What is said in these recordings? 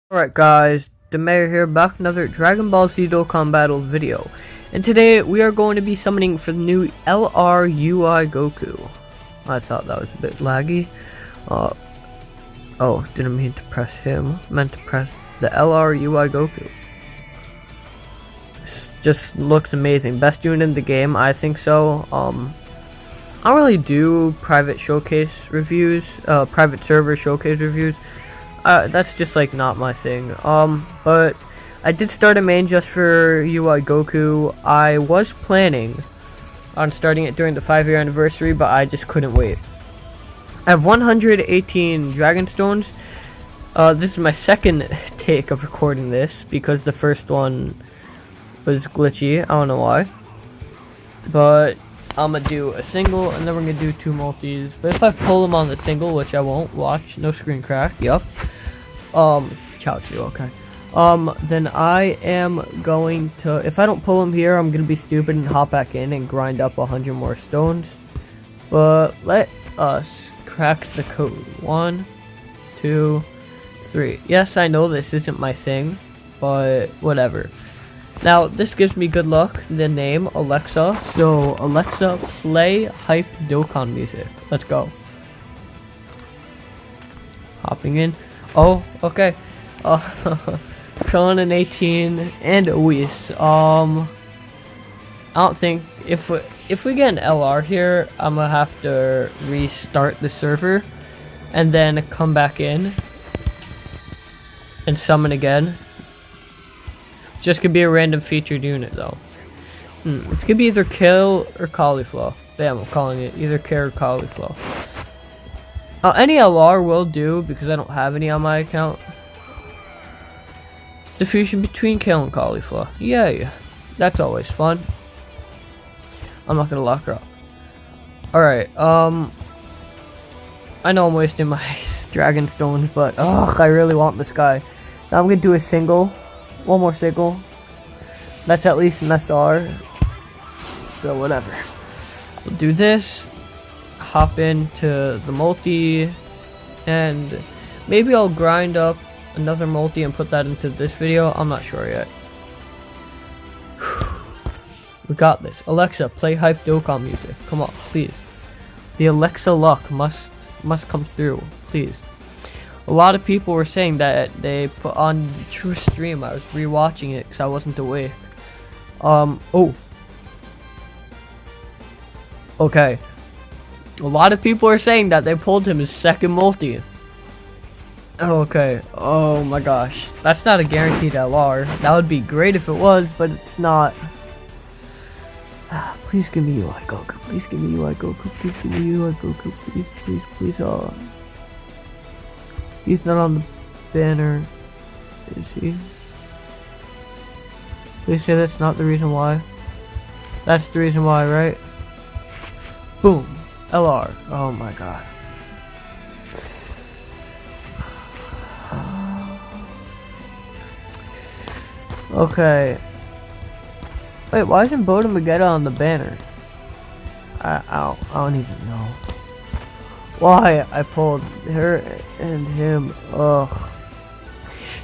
Alright guys, the mayor here, back with another Dragon Ball Z Dokkan Battle video. And today we are going to be summoning for the new LRUI Goku. I thought that was a bit laggy. Oh, didn't mean to press him. Meant to press the LRUI Goku. This just looks amazing. Best unit in the game, I think so. I don't really do private showcase reviews, private server showcase reviews. That's just like not my thing. But I did start a main just for UI Goku. I was planning on starting it during the 5-year anniversary, but I just couldn't wait. I have 118 Dragon Stones. This is my second take of recording this because the first one was glitchy. I don't know why. But I'm gonna do a single and then we're gonna do 2 multis. But if I pull them on the single, which I won't, watch, no screen crack, yup. Chaozu, okay. Then I am going to, if I don't pull him here, I'm gonna be stupid and hop back in and grind up 100 more stones. But let us crack the code. 1, 2, 3. Yes, I know this isn't my thing, but whatever. Now, this gives me good luck, the name, Alexa. So, Alexa, play hype Dokkan music. Let's go. Hopping in. Oh, okay. Sean and 18 and Whis. I don't think, if we get an LR here, I'm gonna have to restart the server and then come back in and summon again. Just could be a random featured unit though. It's gonna be either Kill or Cauliflower. Damn, I'm calling it either Kill or Cauliflower. Any LR will do because I don't have any on my account. The fusion between Kill and Cauliflower. Yay. That's always fun. I'm not gonna lock her up. Alright, I know I'm wasting my Dragon Stones, but I really want this guy. Now I'm gonna do a single. One more single. That's at least an SR. So whatever. We'll do this. Hop into the multi. And maybe I'll grind up another multi and put that into this video. I'm not sure yet. We got this. Alexa, play hype Dokkan music. Come on, please. The Alexa luck must come through. Please. A lot of people were saying that they put on True Stream. I was rewatching it because I wasn't awake. Oh. Okay. A lot of people are saying that they pulled him his second multi. Okay. Oh my gosh. That's not a guaranteed LR. That would be great if it was, but it's not. Please give me UI Goku. Please give me UI Goku. Please give me UI Goku. Please. He's not on the banner, is he? Please say that's not the reason why. That's the reason why, right? Boom. LR. Oh my god. Okay. Wait, why isn't Boda Magetta on the banner? I don't even know why I pulled her and him. Ugh.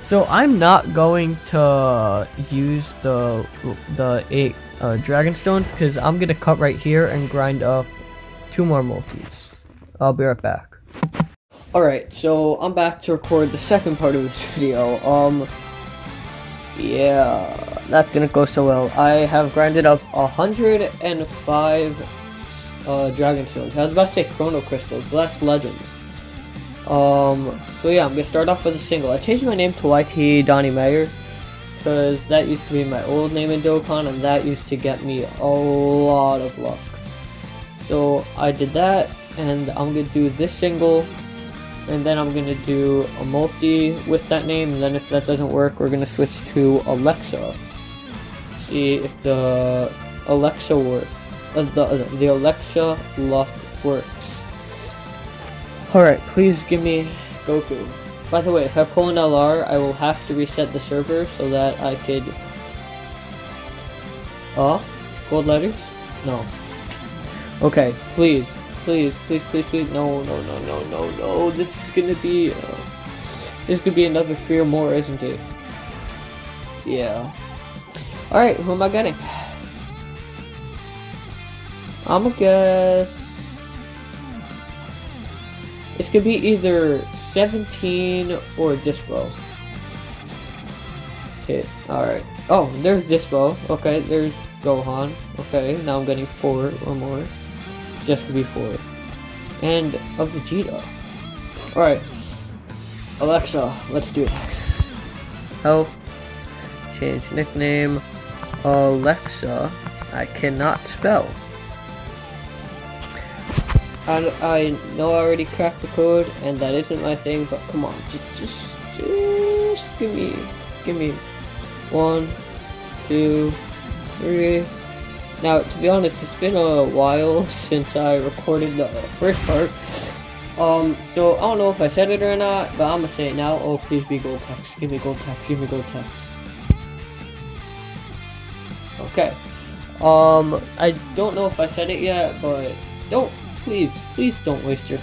So I'm not going to use the 8 Dragon Stones because I'm gonna cut right here and grind up 2 more multis. I'll be right back. Alright, so I'm back to record the second part of this video. Yeah, that didn't go so well. I have grinded up 105 Dragon Stones. I was about to say Chrono Crystals, but that's Legends. So yeah, I'm gonna start off with a single. I changed my name to YT Donnie Mayer because that used to be my old name in Dokkan, and that used to get me a lot of luck. So I did that, and I'm gonna do this single, and then I'm gonna do a multi with that name, and then if that doesn't work, we're gonna switch to Alexa. See if the Alexa works. The Alexa luck works. Alright, please give me Goku. By the way, if I pull an LR, I will have to reset the server so that I could... Gold letters? No. Okay, please. No. This is gonna be... This could be another 3 or more, isn't it? Yeah. Alright, who am I getting? I'm gonna guess... This could be either 17 or Dispo. Hit. Alright. Oh, there's Dispo. Okay, there's Gohan. Okay, now I'm getting 4 or more. It's just gonna be 4. And a Vegeta. Alright. Alexa, let's do this. Help. Change nickname. Alexa. I cannot spell. I know I already cracked the code, and that isn't my thing, but come on, just give me 1, 2, 3. Now, to be honest, it's been a while since I recorded the first part, so I don't know if I said it or not, but I'm gonna say it now. Oh, please be gold text. Give me gold text. Give me gold text. Okay. I don't know if I said it yet, but please don't waste your...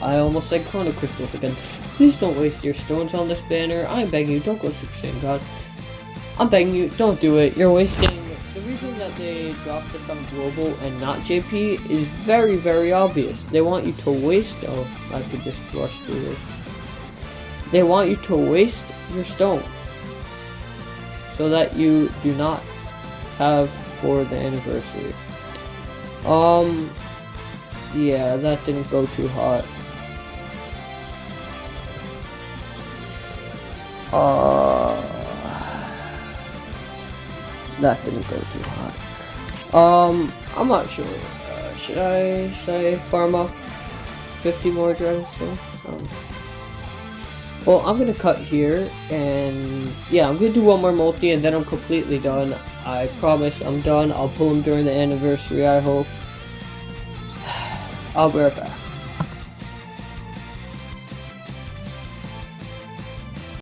I almost said Chrono Crystals again. Please don't waste your stones on this banner. I'm begging you, don't go Super Saiyan God. I'm begging you, don't do it. You're wasting... The reason that they dropped this on Global and not JP is very, very obvious. They want you to waste... Oh, I could just rush through this. They want you to waste your stone, so that you do not have for the anniversary. Yeah, that didn't go too hot. That didn't go too hot. I'm not sure. Should I farm up 50 more drives? Well, I'm gonna cut here, and yeah, I'm gonna do one more multi, and then I'm completely done. I promise I'm done. I'll pull them during the anniversary, I hope. I'll be right back.